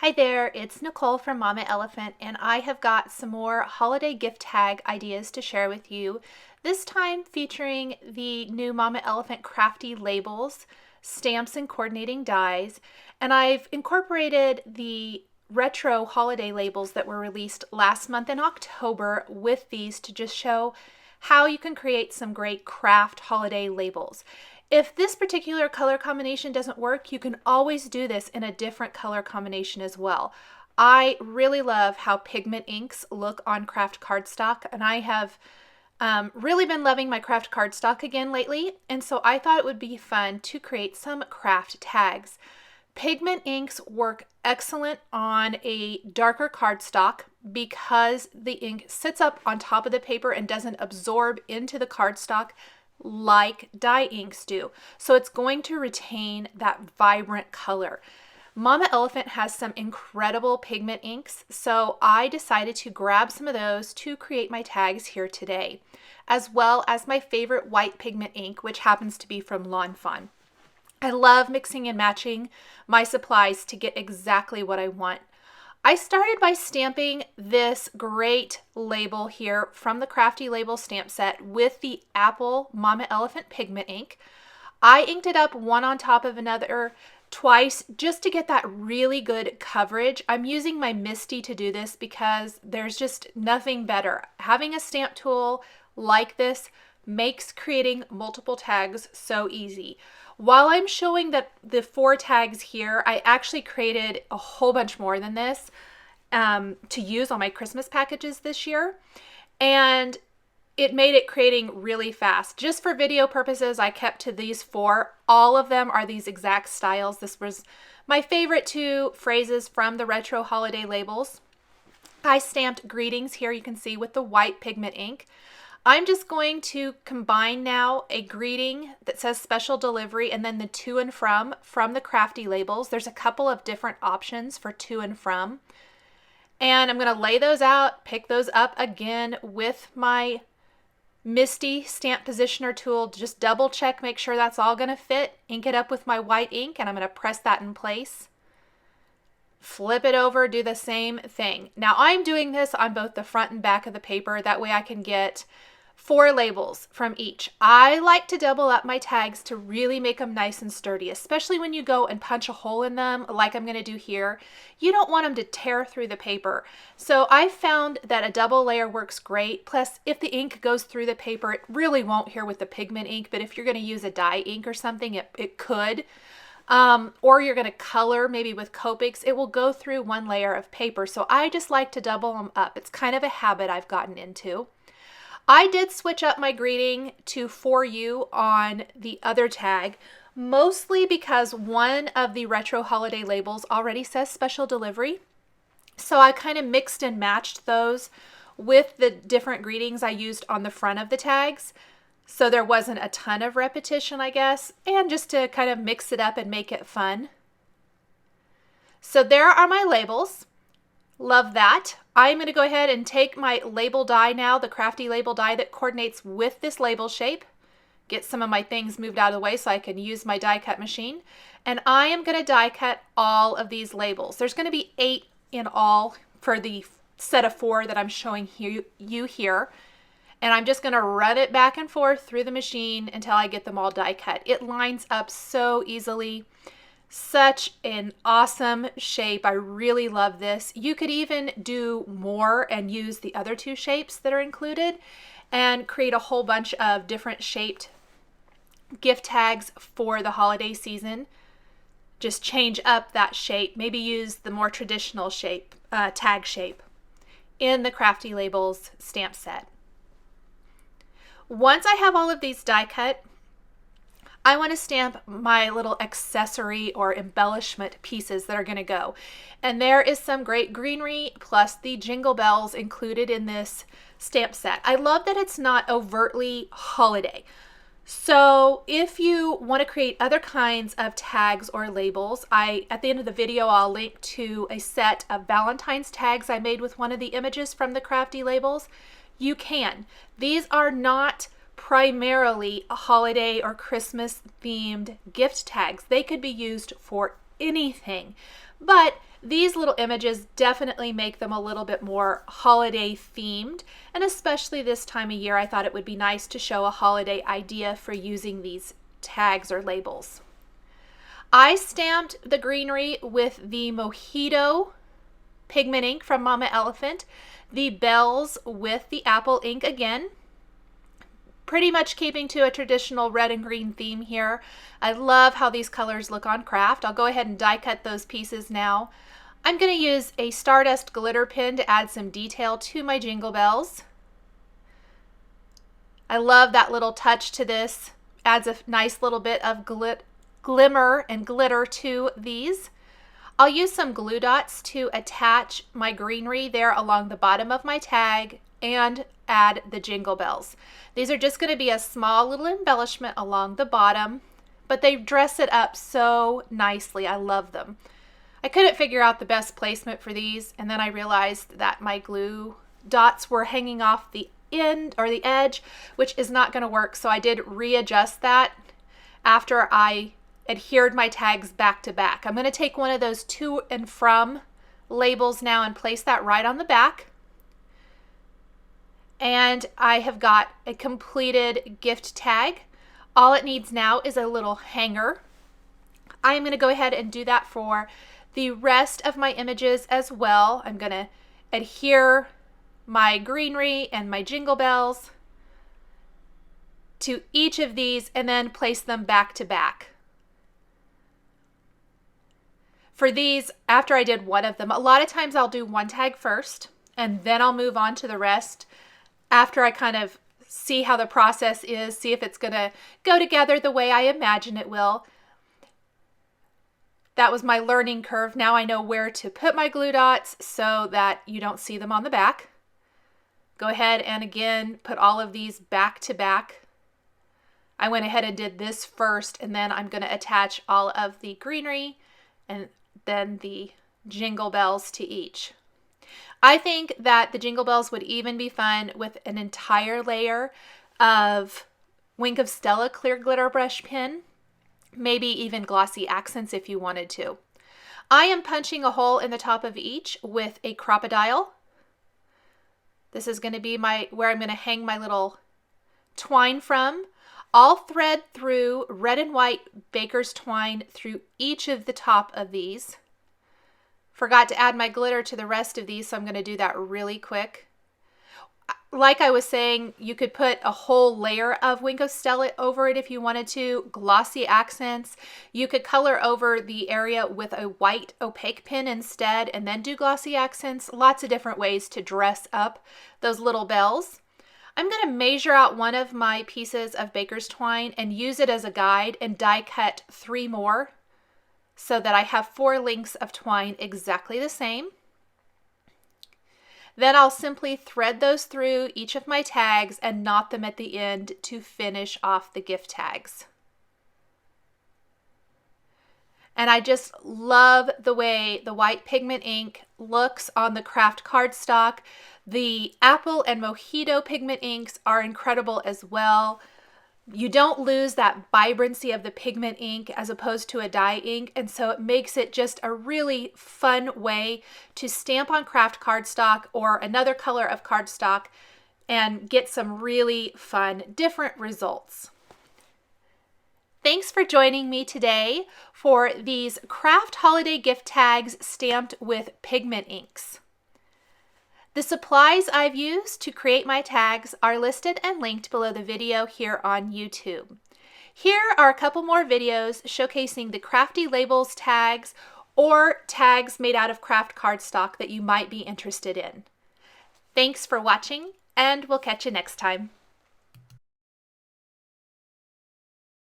Hi there, it's Nicole from Mama Elephant, and I have got some more holiday gift tag ideas to share with you. This time featuring the new Mama Elephant Crafty Labels, stamps and coordinating dies, and I've incorporated the retro holiday labels that were released last month in October with these to just show how you can create some great craft holiday labels. If this particular color combination doesn't work, you can always do this in a different color combination as well. I really love how pigment inks look on Kraft cardstock, and I have really been loving my Kraft cardstock again lately, and so I thought it would be fun to create some Kraft tags. Pigment inks work excellent on a darker cardstock because the ink sits up on top of the paper and doesn't absorb into the cardstock like dye inks do. So it's going to retain that vibrant color. Mama Elephant has some incredible pigment inks, so I decided to grab some of those to create my tags here today, as well as my favorite white pigment ink, which happens to be from Lawn Fawn. I love mixing and matching my supplies to get exactly what I want. I started by stamping this great label here from the Crafty Labels stamp set with the Apple Mama Elephant pigment ink. I inked it up one on top of another twice just to get that really good coverage. I'm using my Misty to do this because there's just nothing better. Having a stamp tool like this makes creating multiple tags so easy. While I'm showing that the 4 tags here, I actually created a whole bunch more than this to use on my Christmas packages this year. And it made it creating really fast. Just for video purposes, I kept to these 4. All of them are these exact styles. This was my favorite 2 phrases from the retro holiday labels. I stamped greetings here, you can see, with the white pigment ink. I'm just going to combine now a greeting that says special delivery and then the to and from the Crafty Labels. There's a couple of different options for to and from. And I'm going to lay those out, pick those up again with my Misty stamp positioner tool. Just double check, make sure that's all going to fit. Ink it up with my white ink, and I'm going to press that in place. Flip it over, do the same thing. Now I'm doing this on both the front and back of the paper. That way I can get 4 labels from each. I like to double up my tags to really make them nice and sturdy, especially when you go and punch a hole in them like I'm going to do here. You don't want them to tear through the paper. So I found that a double layer works great. Plus, if the ink goes through the paper, it really won't here with the pigment ink, but if you're going to use a dye ink or something, it could. Or you're going to color maybe with Copics, it will go through 1 layer of paper. So I just like to double them up. It's kind of a habit I've gotten into. I did switch up my greeting to For You on the other tag, mostly because one of the retro holiday labels already says special delivery. So I kind of mixed and matched those with the different greetings I used on the front of the tags. So there wasn't a ton of repetition, I guess, and just to kind of mix it up and make it fun. So there are my labels. Love that. I'm going to go ahead and take my label die now, the Crafty Label die that coordinates with this label shape. Get some of my things moved out of the way so I can use my die cut machine. And I am going to die cut all of these labels. There's going to be 8 in all for the set of 4 that I'm showing you here. And I'm just going to run it back and forth through the machine until I get them all die cut. It lines up so easily. Such an awesome shape. I really love this. You could even do more and use the other 2 shapes that are included and create a whole bunch of different shaped gift tags for the holiday season. Just change up that shape. Maybe use the more traditional shape, tag shape in the Crafty Labels stamp set. Once I have all of these die cut, I want to stamp my little accessory or embellishment pieces that are going to go. And there is some great greenery plus the jingle bells included in this stamp set. I love that it's not overtly holiday. So if you want to create other kinds of tags or labels, at the end of the video, I'll link to a set of Valentine's tags I made with one of the images from the Crafty Labels. You can. These are not primarily a holiday or Christmas themed gift tags. They could be used for anything, But these little images definitely make them a little bit more holiday themed, and especially this time of year, I thought it would be nice to show a holiday idea for using these tags or labels. I stamped the greenery with the Mojito Pigment Ink from Mama Elephant, the bells with the apple ink again, pretty much keeping to a traditional red and green theme here. I love how these colors look on Kraft. I'll go ahead and die cut those pieces now. I'm going to use a Stardust glitter pen to add some detail to my jingle bells. I love that little touch to this. Adds a nice little bit of glimmer and glitter to these. I'll use some glue dots to attach my greenery there along the bottom of my tag and add the jingle bells. These are just going to be a small little embellishment along the bottom, but they dress it up so nicely. I love them. I couldn't figure out the best placement for these, and then I realized that my glue dots were hanging off the end or the edge, which is not going to work, so I did readjust that after I adhered my tags back to back. I'm going to take one of those to and from labels now and place that right on the back. And I have got a completed gift tag. All it needs now is a little hanger. I am going to go ahead and do that for the rest of my images as well. I'm going to adhere my greenery and my jingle bells to each of these and then place them back to back. For these, after I did one of them, a lot of times I'll do one tag first and then I'll move on to the rest after I kind of see how the process is, see if it's going to go together the way I imagine it will. That was my learning curve. Now I know where to put my glue dots so that you don't see them on the back. Go ahead and again put all of these back to back. I went ahead and did this first, and then I'm going to attach all of the greenery and then the jingle bells to each. I think that the jingle bells would even be fun with an entire layer of Wink of Stella clear glitter brush pen. Maybe even glossy accents if you wanted to. I am punching a hole in the top of each with a crocodile. This is going to be where I'm going to hang my little twine from. I'll thread through red and white baker's twine through each of the top of these. Forgot to add my glitter to the rest of these, so I'm going to do that really quick. Like I was saying, you could put a whole layer of Wink of Stella over it if you wanted to, glossy accents. You could color over the area with a white opaque pen instead and then do glossy accents. Lots of different ways to dress up those little bells. I'm going to measure out one of my pieces of baker's twine and use it as a guide and die cut 3 more so that I have 4 lengths of twine exactly the same. Then I'll simply thread those through each of my tags and knot them at the end to finish off the gift tags. And I just love the way the white pigment ink looks on the Kraft cardstock. The apple and Mojito pigment inks are incredible as well. You don't lose that vibrancy of the pigment ink as opposed to a dye ink, and so it makes it just a really fun way to stamp on Kraft cardstock or another color of cardstock and get some really fun, different results. Thanks for joining me today for these Kraft holiday gift tags stamped with pigment inks. The supplies I've used to create my tags are listed and linked below the video here on YouTube. Here are a couple more videos showcasing the Crafty Labels tags or tags made out of Kraft cardstock that you might be interested in. Thanks for watching, and we'll catch you next time.